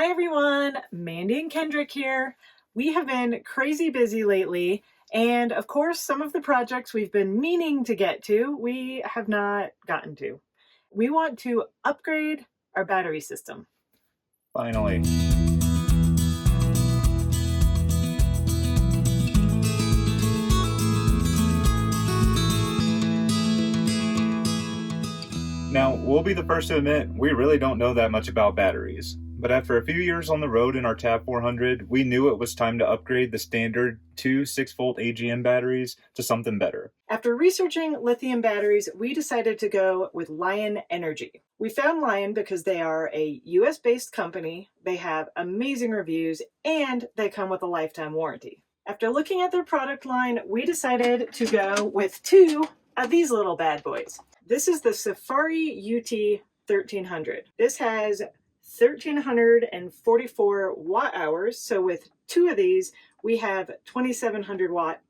Hi everyone, Mandy and Kendrick here. We have been crazy busy lately, and of course some of the projects we've been meaning to get to, we have not gotten to. We want to upgrade our battery system. Finally. Now, we'll be the first to admit we really don't know that much about batteries. But after a few years on the road in our Tab 400, we knew it was time to upgrade the standard two 6-volt AGM batteries to something better. After researching lithium batteries, we decided to go with Lion Energy. We found Lion because they are a US-based company, they have amazing reviews, and they come with a lifetime warranty. After looking at their product line, we decided to go with two of these little bad boys. This is the Safari UT 1300. This has 1,344 watt hours. So with two of these, we have 2,700 watt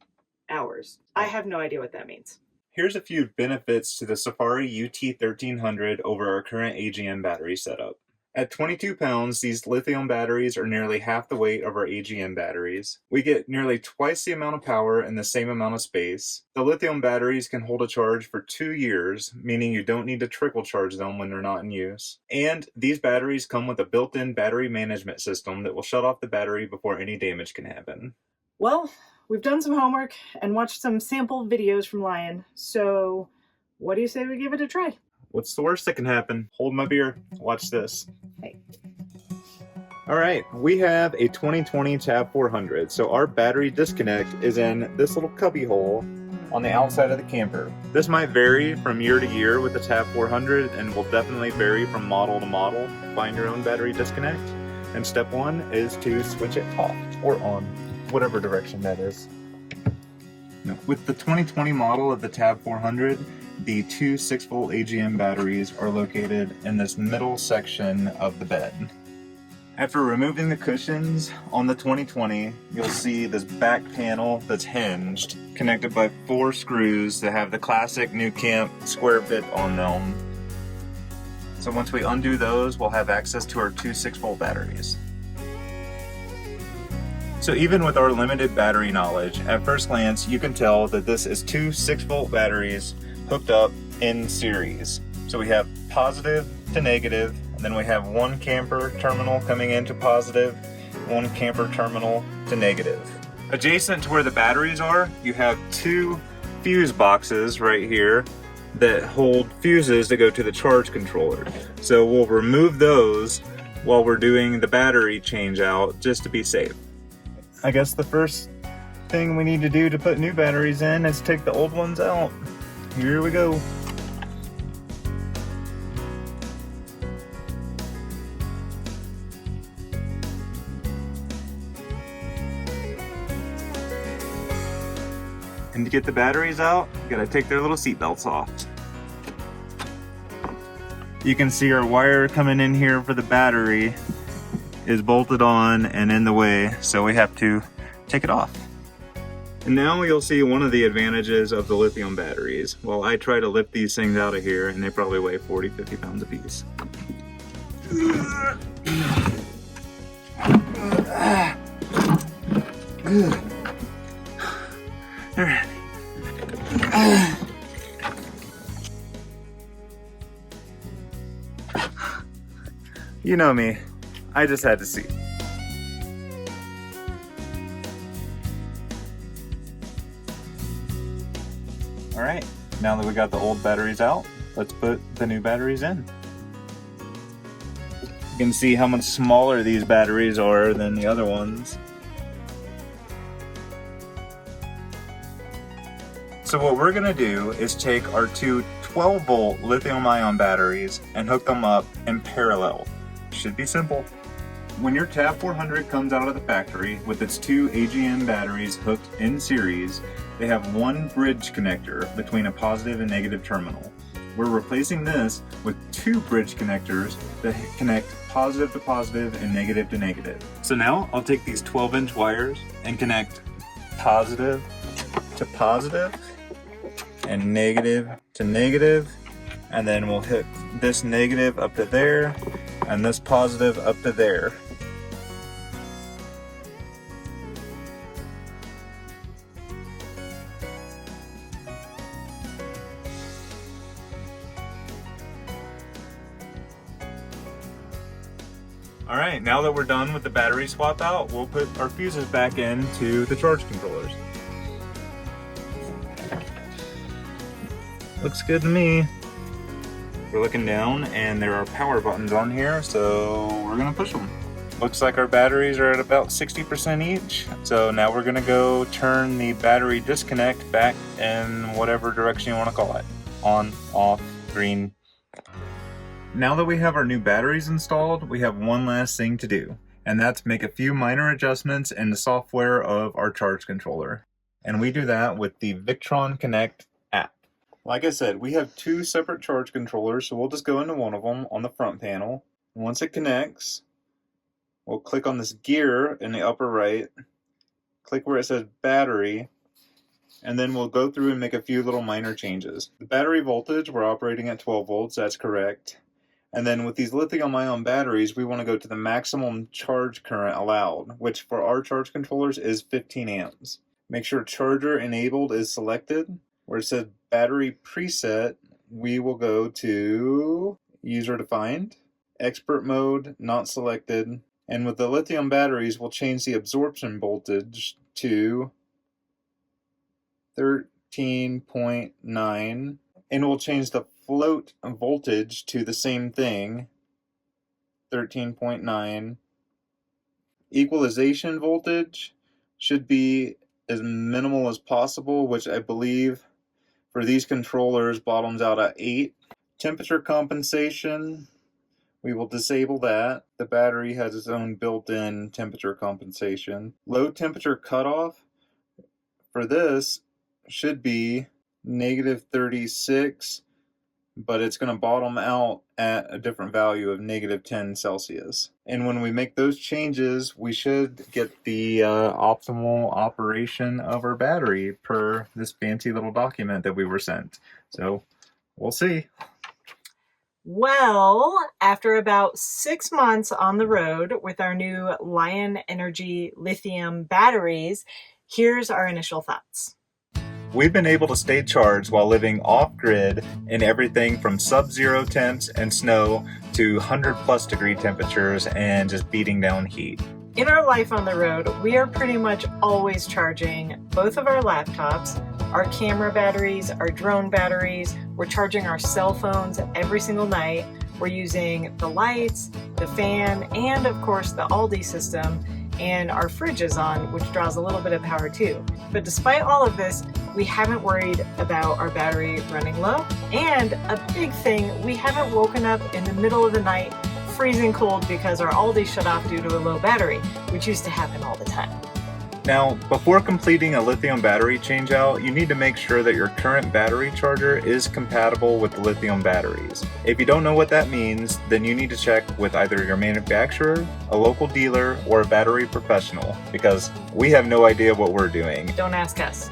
hours. I have no idea what that means. Here's a few benefits to the Safari UT 1300 over our current AGM battery setup. At 22 pounds, these lithium batteries are nearly half the weight of our AGM batteries. We get nearly twice the amount of power in the same amount of space. The lithium batteries can hold a charge for 2 years, meaning you don't need to trickle charge them when they're not in use. And these batteries come with a built-in battery management system that will shut off the battery before any damage can happen. Well, we've done some homework and watched some sample videos from Lion, so what do you say we give it a try? What's the worst that can happen? Hold my beer. Watch this. Hey. Alright, we have a 2020 Tab 400, so our battery disconnect is in this little cubby hole on the outside of the camper. This might vary from year to year with the Tab 400 and will definitely vary from model to model. Find your own battery disconnect. And step one is to switch it off or on, whatever direction that is. Now, with the 2020 model of the Tab 400, the two 6-volt AGM batteries are located in this middle section of the bed. After removing the cushions on the 2020, you'll see this back panel that's hinged, connected by 4 screws that have the classic New Camp square bit on them. So once we undo those, we'll have access to our two 6-volt batteries. So even with our limited battery knowledge, at first glance you can tell that this is two 6-volt batteries hooked up in series. So we have positive to negative, and then we have one camper terminal coming into positive, one camper terminal to negative. Adjacent to where the batteries are, you have two fuse boxes right here that hold fuses that go to the charge controller. So we'll remove those while we're doing the battery change out just to be safe. I guess the first thing we need to do to put new batteries in is take the old ones out. Here we go. And to get the batteries out, you gotta take their little seat belts off. You can see our wire coming in here for the battery is bolted on and in the way, so we have to take it off. And now you'll see one of the advantages of the lithium batteries. While I try to lift these things out of here, and they probably weigh 40-50 pounds apiece. You know me, I just had to see. Alright, now that we got the old batteries out, let's put the new batteries in. You can see how much smaller these batteries are than the other ones. So what we're going to do is take our two 12-volt lithium-ion batteries and hook them up in parallel. Should be simple. When your Tab 400 comes out of the factory with its two AGM batteries hooked in series, they have one bridge connector between a positive and negative terminal. We're replacing this with two bridge connectors that connect positive to positive and negative to negative. So now I'll take these 12-inch wires and connect positive to positive and negative to negative, and then we'll hit this negative up to there and this positive up to there. All right, now that we're done with the battery swap out, we'll put our fuses back into the charge controllers. Looks good to me. We're looking down and there are power buttons on here, so we're gonna push them. Looks like our batteries are at about 60% each. So now we're gonna go turn the battery disconnect back in whatever direction you wanna call it. On, off, green. Now that we have our new batteries installed, we have one last thing to do, and that's make a few minor adjustments in the software of our charge controller. And we do that with the Victron Connect app. Like I said, we have two separate charge controllers, so we'll just go into one of them on the front panel. Once it connects, we'll click on this gear in the upper right, click where it says battery, and then we'll go through and make a few little minor changes. The battery voltage, we're operating at 12 volts, that's correct. And then with these lithium-ion batteries, we want to go to the maximum charge current allowed, which for our charge controllers is 15 amps. Make sure charger enabled is selected. Where it says battery preset, we will go to user defined, expert mode, not selected. And with the lithium batteries, we'll change the absorption voltage to 13.9, and we'll change the float voltage to the same thing, 13.9. Equalization voltage should be as minimal as possible, which I believe for these controllers bottoms out at 8. Temperature compensation, we will disable that. The battery has its own built-in temperature compensation. Low temperature cutoff for this should be -36, but it's going to bottom out at a different value of -10 Celsius. And when we make those changes, we should get the optimal operation of our battery per this fancy little document that we were sent. So we'll see. Well, after about 6 months on the road with our new Lion Energy lithium batteries, here's our initial thoughts. We've been able to stay charged while living off-grid in everything from sub-zero temps and snow to 100+ degree temperatures and just beating down heat. In our life on the road, we are pretty much always charging both of our laptops, our camera batteries, our drone batteries. We're charging our cell phones every single night. We're using the lights, the fan, and of course the Aldi system, and our fridge is on, which draws a little bit of power too. But despite all of this, we haven't worried about our battery running low. And a big thing, we haven't woken up in the middle of the night freezing cold because our Aldi shut off due to a low battery, which used to happen all the time. Now, before completing a lithium battery changeout, you need to make sure that your current battery charger is compatible with the lithium batteries. If you don't know what that means, then you need to check with either your manufacturer, a local dealer, or a battery professional, because we have no idea what we're doing. Don't ask us.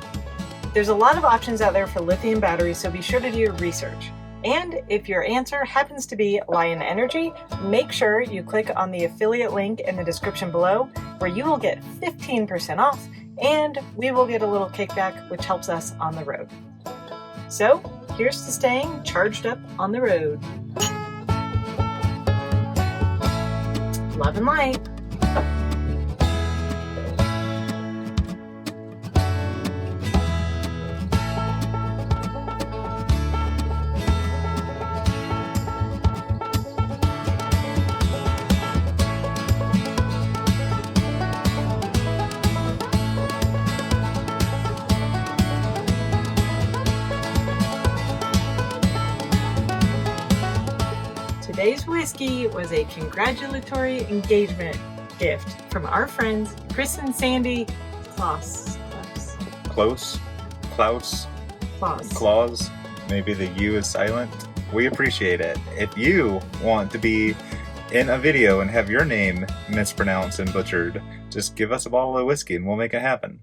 There's a lot of options out there for lithium batteries, so be sure to do your research. And if your answer happens to be Lion Energy, make sure you click on the affiliate link in the description below, where you will get 15% off, and we will get a little kickback, which helps us on the road. So, here's to staying charged up on the road. Love and light. Today's whiskey was a congratulatory engagement gift from our friends Chris and Sandy Klaus. Claus. Maybe the U is silent. We appreciate it. If you want to be in a video and have your name mispronounced and butchered, just give us a bottle of whiskey and we'll make it happen.